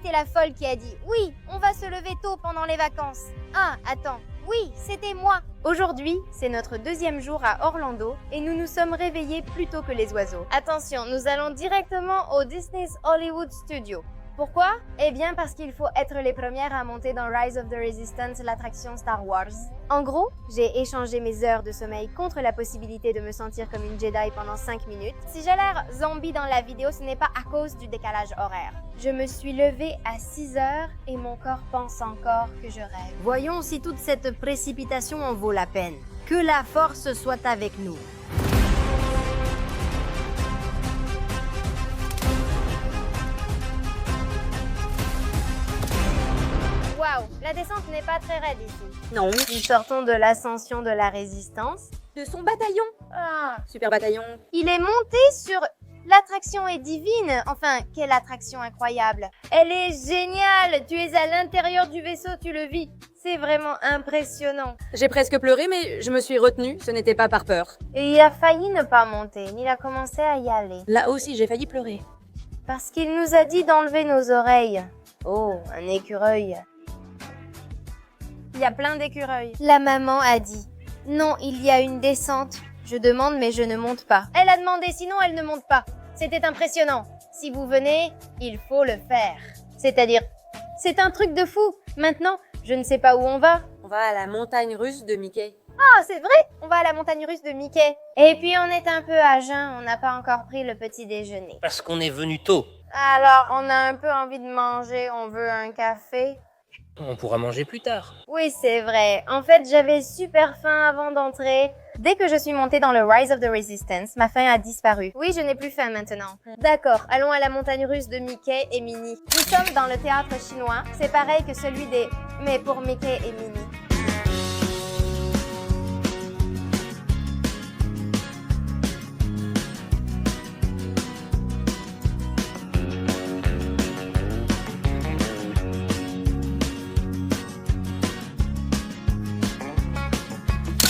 été la folle qui a dit « Oui, on va se lever tôt pendant les vacances ». Ah, attends. Oui, c'était moi. Aujourd'hui, c'est notre deuxième jour à Orlando et nous nous sommes réveillés plus tôt que les oiseaux. Attention, nous allons directement au Disney's Hollywood Studio. Pourquoi? Eh bien parce qu'il faut être les premières à monter dans Rise of the Resistance, l'attraction Star Wars. En gros, j'ai échangé mes heures de sommeil contre la possibilité de me sentir comme une Jedi pendant 5 minutes. Si j'ai l'air zombie dans la vidéo, ce n'est pas à cause du décalage horaire. Je me suis levée à 6 heures et mon corps pense encore que je rêve. Voyons si toute cette précipitation en vaut la peine. Que la force soit avec nous. Waouh, la descente n'est pas très raide ici. Non. Nous sortons de l'ascension de la résistance. De son bataillon. Ah, super bataillon. Il est monté sur... L'attraction est divine. Enfin, quelle attraction incroyable. Elle est géniale. Tu es à l'intérieur du vaisseau, tu le vis. C'est vraiment impressionnant. J'ai presque pleuré, mais je me suis retenue. Ce n'était pas par peur. Et il a failli ne pas monter. Il a commencé à y aller. Là aussi, j'ai failli pleurer. Parce qu'il nous a dit d'enlever nos oreilles. Oh, un écureuil. Il y a plein d'écureuils. La maman a dit, non, il y a une descente. Je demande, mais je ne monte pas. Elle a demandé, sinon elle ne monte pas. C'était impressionnant. Si vous venez, il faut le faire. C'est-à-dire, c'est un truc de fou. Maintenant, je ne sais pas où on va. On va à la montagne russe de Mickey. Ah, c'est vrai, on va à la montagne russe de Mickey. Et puis on est un peu à jeun, on n'a pas encore pris le petit déjeuner. Parce qu'on est venu tôt. Alors, on a un peu envie de manger, on veut un café. On pourra manger plus tard. Oui, c'est vrai. En fait, j'avais super faim avant d'entrer. Dès que je suis montée dans le Rise of the Resistance, ma faim a disparu. Oui, je n'ai plus faim maintenant. D'accord, allons à la montagne russe de Mickey et Minnie. Nous sommes dans le théâtre chinois. C'est pareil que celui des... mais pour Mickey et Minnie.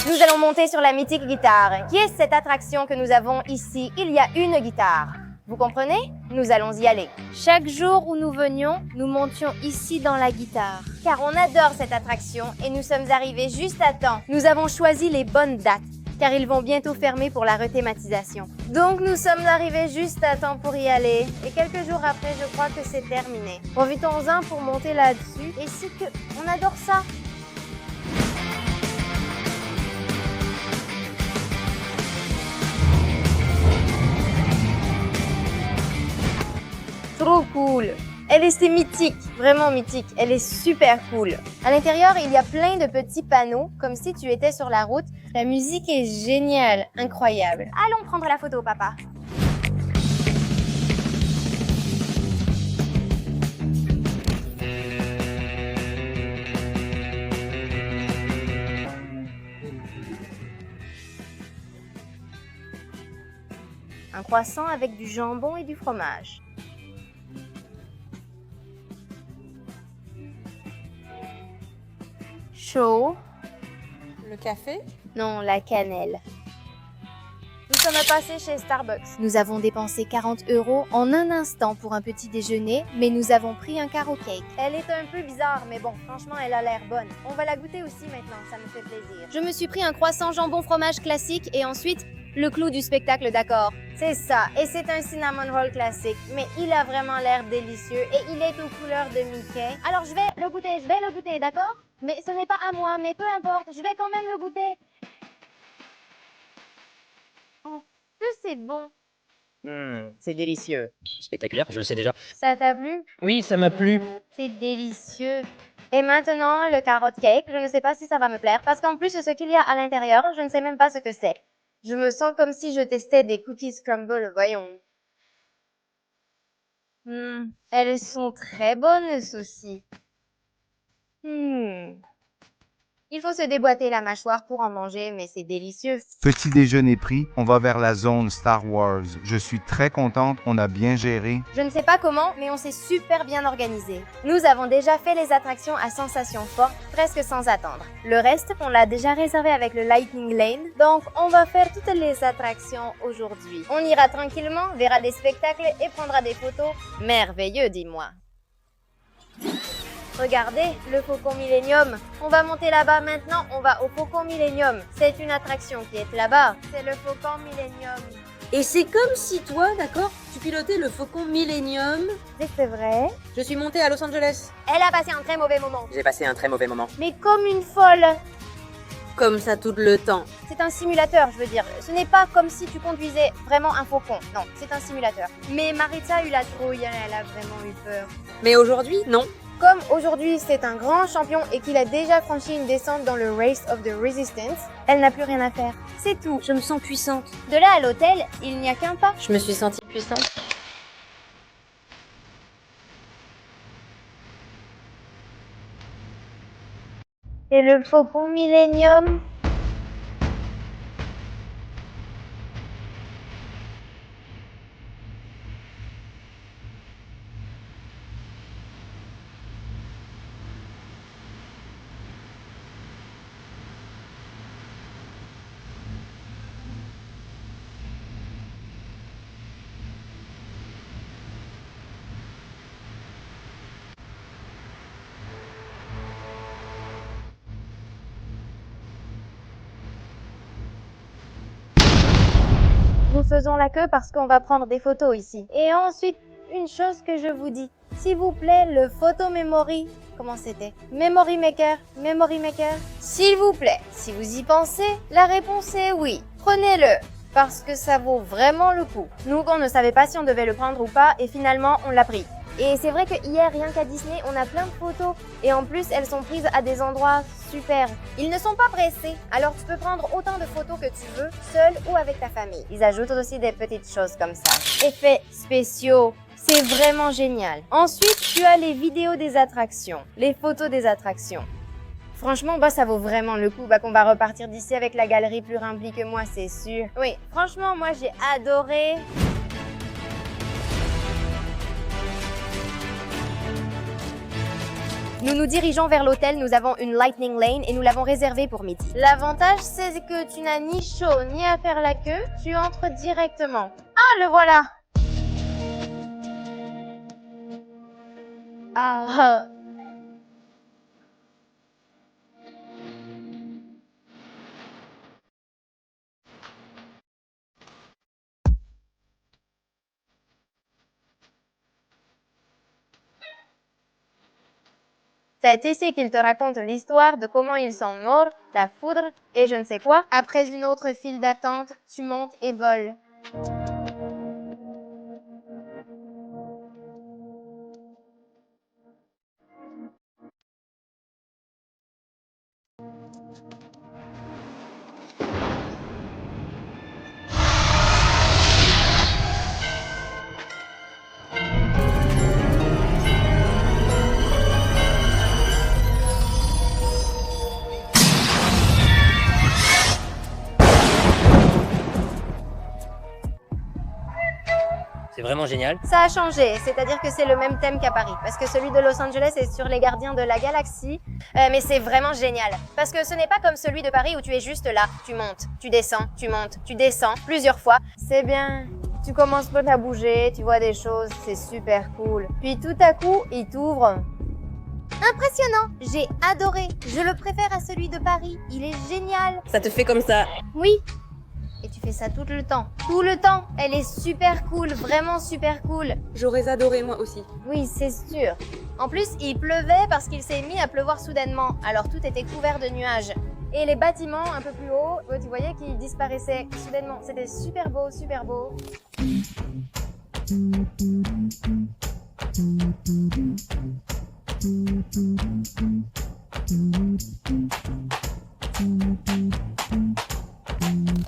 Nous allons monter sur la mythique guitare, qui est cette attraction que nous avons ici. Il y a une guitare. Vous comprenez? Nous allons y aller. Chaque jour où nous venions, nous montions ici dans la guitare. Car on adore cette attraction et nous sommes arrivés juste à temps. Nous avons choisi les bonnes dates, car ils vont bientôt fermer pour la rethématisation. Donc nous sommes arrivés juste à temps pour y aller. Et quelques jours après, je crois que c'est terminé. Profitons-en pour monter là-dessus. Et c'est que... on adore ça. Trop cool. Elle est mythique, vraiment mythique. Elle est super cool. À l'intérieur, il y a plein de petits panneaux, comme si tu étais sur la route. La musique est géniale, incroyable. Allons prendre la photo, papa. Un croissant avec du jambon et du fromage. Chaud. Le café? Non, la cannelle. Nous sommes passés chez Starbucks. Nous avons dépensé 40 € en un instant pour un petit déjeuner, mais nous avons pris un carrot cake. Elle est un peu bizarre, mais bon, franchement, elle a l'air bonne. On va la goûter aussi maintenant, ça me fait plaisir. Je me suis pris un croissant jambon fromage classique et ensuite le clou du spectacle, d'accord. C'est ça, et c'est un cinnamon roll classique, mais il a vraiment l'air délicieux et il est aux couleurs de Mickey. Alors je vais le goûter, d'accord? Mais ce n'est pas à moi, mais peu importe, je vais quand même le goûter. Oh, que c'est bon. C'est délicieux. Spectaculaire, je le sais déjà. Ça t'a plu? Oui, ça m'a plu. C'est délicieux. Et maintenant, le carrot cake, je ne sais pas si ça va me plaire, parce qu'en plus, ce qu'il y a à l'intérieur, je ne sais même pas ce que c'est. Je me sens comme si je testais des cookies crumble, voyons. Elles sont très bonnes, ceci. Il faut se déboîter la mâchoire pour en manger, mais c'est délicieux. Petit déjeuner pris, on va vers la zone Star Wars. Je suis très contente, on a bien géré. Je ne sais pas comment, mais on s'est super bien organisé. Nous avons déjà fait les attractions à sensations fortes, presque sans attendre. Le reste, on l'a déjà réservé avec le Lightning Lane, donc on va faire toutes les attractions aujourd'hui. On ira tranquillement, verra des spectacles et prendra des photos. Merveilleux, dis-moi. Regardez, le Faucon Millenium. On va monter là-bas maintenant, on va au Faucon Millenium. C'est une attraction qui est là-bas. C'est le Faucon Millenium. Et c'est comme si toi, d'accord, tu pilotais le Faucon Millennium. C'est vrai. Je suis montée à Los Angeles. Elle a passé un très mauvais moment. J'ai passé un très mauvais moment. Mais comme une folle. Comme ça tout le temps. C'est un simulateur, je veux dire. Ce n'est pas comme si tu conduisais vraiment un faucon. Non, c'est un simulateur. Mais Maritza a eu la trouille, elle a vraiment eu peur. Mais aujourd'hui, non. Comme aujourd'hui c'est un grand champion et qu'il a déjà franchi une descente dans le Race of the Resistance, elle n'a plus rien à faire. C'est tout. Je me sens puissante. De là à l'hôtel, il n'y a qu'un pas. Je me suis sentie puissante. Et le Faucon Millenium. Nous faisons la queue parce qu'on va prendre des photos ici. Et ensuite, une chose que je vous dis. S'il vous plaît, le photo memory. Comment c'était? Memory Maker. S'il vous plaît, si vous y pensez, la réponse est oui. Prenez-le. Parce que ça vaut vraiment le coup. Nous, on ne savait pas si on devait le prendre ou pas et finalement, on l'a pris. Et c'est vrai que hier, rien qu'à Disney, on a plein de photos. Et en plus, elles sont prises à des endroits super. Ils ne sont pas pressés, alors tu peux prendre autant de photos que tu veux, seul ou avec ta famille. Ils ajoutent aussi des petites choses comme ça. Effets spéciaux. C'est vraiment génial. Ensuite, tu as les vidéos des attractions, les photos des attractions. Franchement, ça vaut vraiment le coup qu'on va repartir d'ici avec la galerie plus remplie que moi, c'est sûr. Oui, franchement, moi j'ai adoré. Nous nous dirigeons vers l'hôtel, nous avons une Lightning Lane et nous l'avons réservée pour midi. L'avantage, c'est que tu n'as ni chaud ni à faire la queue, tu entres directement. Ah, le voilà! Ah. C'est ici qu'il te raconte l'histoire de comment ils sont morts, la foudre et je ne sais quoi. Après une autre file d'attente, tu montes et voles. C'est vraiment génial. Ça a changé, c'est-à-dire que c'est le même thème qu'à Paris, parce que celui de Los Angeles est sur les gardiens de la galaxie, mais c'est vraiment génial, parce que ce n'est pas comme celui de Paris où tu es juste là, tu montes, tu descends, tu montes, tu descends, plusieurs fois. C'est bien, tu commences pas à bouger, tu vois des choses, c'est super cool. Puis tout à coup, il t'ouvre. Impressionnant, j'ai adoré, je le préfère à celui de Paris, il est génial. Ça te fait comme ça. Oui. Et tu fais ça tout le temps. Tout le temps. Elle est super cool, vraiment super cool. J'aurais adoré moi aussi. Oui, c'est sûr. En plus, il pleuvait parce qu'il s'est mis à pleuvoir soudainement. Alors tout était couvert de nuages. Et les bâtiments un peu plus haut, tu voyais qu'ils disparaissaient soudainement. C'était super beau, super beau.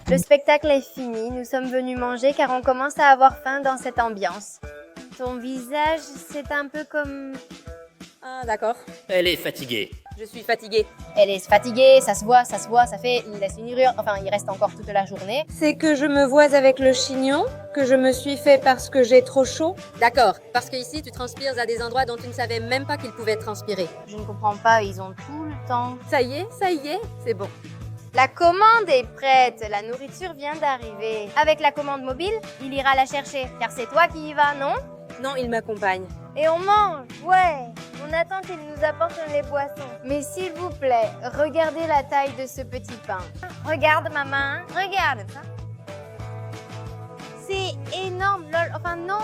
Le spectacle est fini, nous sommes venus manger car on commence à avoir faim dans cette ambiance. Ton visage, c'est un peu comme... Ah d'accord. Elle est fatiguée. Je suis fatiguée. Elle est fatiguée, ça se voit, ça fait... Il laisse une uriure, enfin il reste encore toute la journée. C'est que je me vois avec le chignon, que je me suis fait parce que j'ai trop chaud. D'accord, parce que ici tu transpires à des endroits dont tu ne savais même pas qu'ils pouvaient transpirer. Je ne comprends pas, ils ont tout le temps. Ça y est, c'est bon. La commande est prête, la nourriture vient d'arriver. Avec la commande mobile, il ira la chercher, car c'est toi qui y vas, non? Non, il m'accompagne. Et on mange, ouais. On attend qu'il nous apporte les boissons. Mais s'il vous plaît, regardez la taille de ce petit pain. Regarde maman, regarde ça. C'est énorme, lol. Enfin non,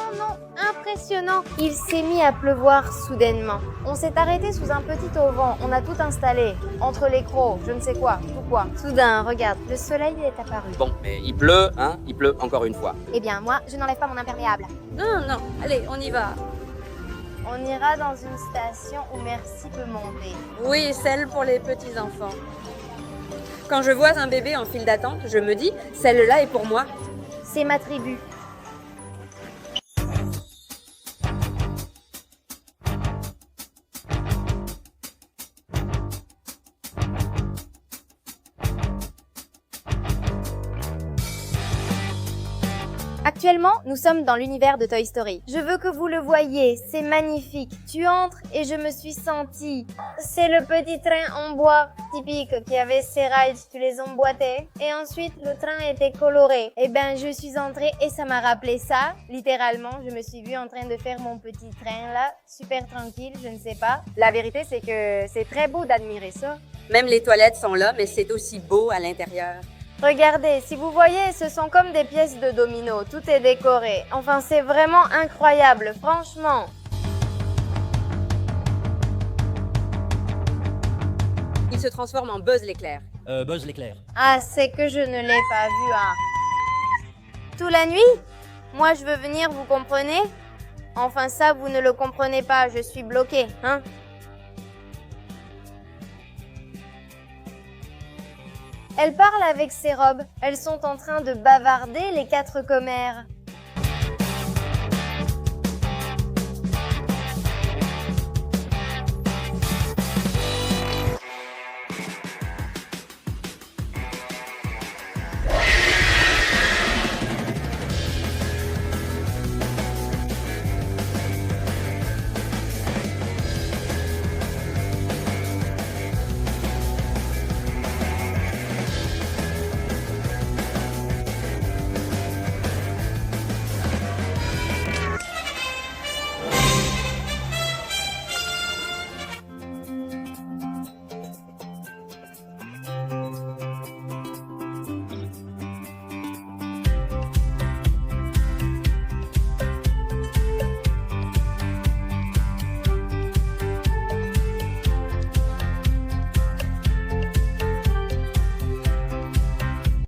impressionnant. Il s'est mis à pleuvoir soudainement. On s'est arrêté sous un petit auvent. On a tout installé. Entre les crocs, je ne sais quoi, tout quoi. Soudain, regarde, le soleil est apparu. Bon, mais il pleut, hein? Il pleut encore une fois. Eh bien, moi, je n'enlève pas mon imperméable. Non, allez, on y va. On ira dans une station où Merci peut monter. Oui, celle pour les petits-enfants. Quand je vois un bébé en file d'attente, je me dis, celle-là est pour moi. C'est ma tribu. Actuellement, nous sommes dans l'univers de Toy Story. Je veux que vous le voyiez, c'est magnifique. Tu entres et je me suis sentie. C'est le petit train en bois typique qui avait ses rails, tu les emboîtais. Et ensuite, le train était coloré. Et ben, je suis entrée et ça m'a rappelé ça. Littéralement, je me suis vue en train de faire mon petit train là, super tranquille, je ne sais pas. La vérité, c'est que c'est très beau d'admirer ça. Même les toilettes sont là, mais c'est aussi beau à l'intérieur. Regardez, si vous voyez, ce sont comme des pièces de domino, tout est décoré. Enfin, c'est vraiment incroyable, franchement. Il se transforme en Buzz l'éclair. Buzz l'éclair. Ah, c'est que je ne l'ai pas vu, hein. Toute la nuit? Moi, je veux venir, vous comprenez? Enfin, ça, vous ne le comprenez pas, je suis bloquée, hein? Elle parle avec ses robes. Elles sont en train de bavarder, les 4 commères.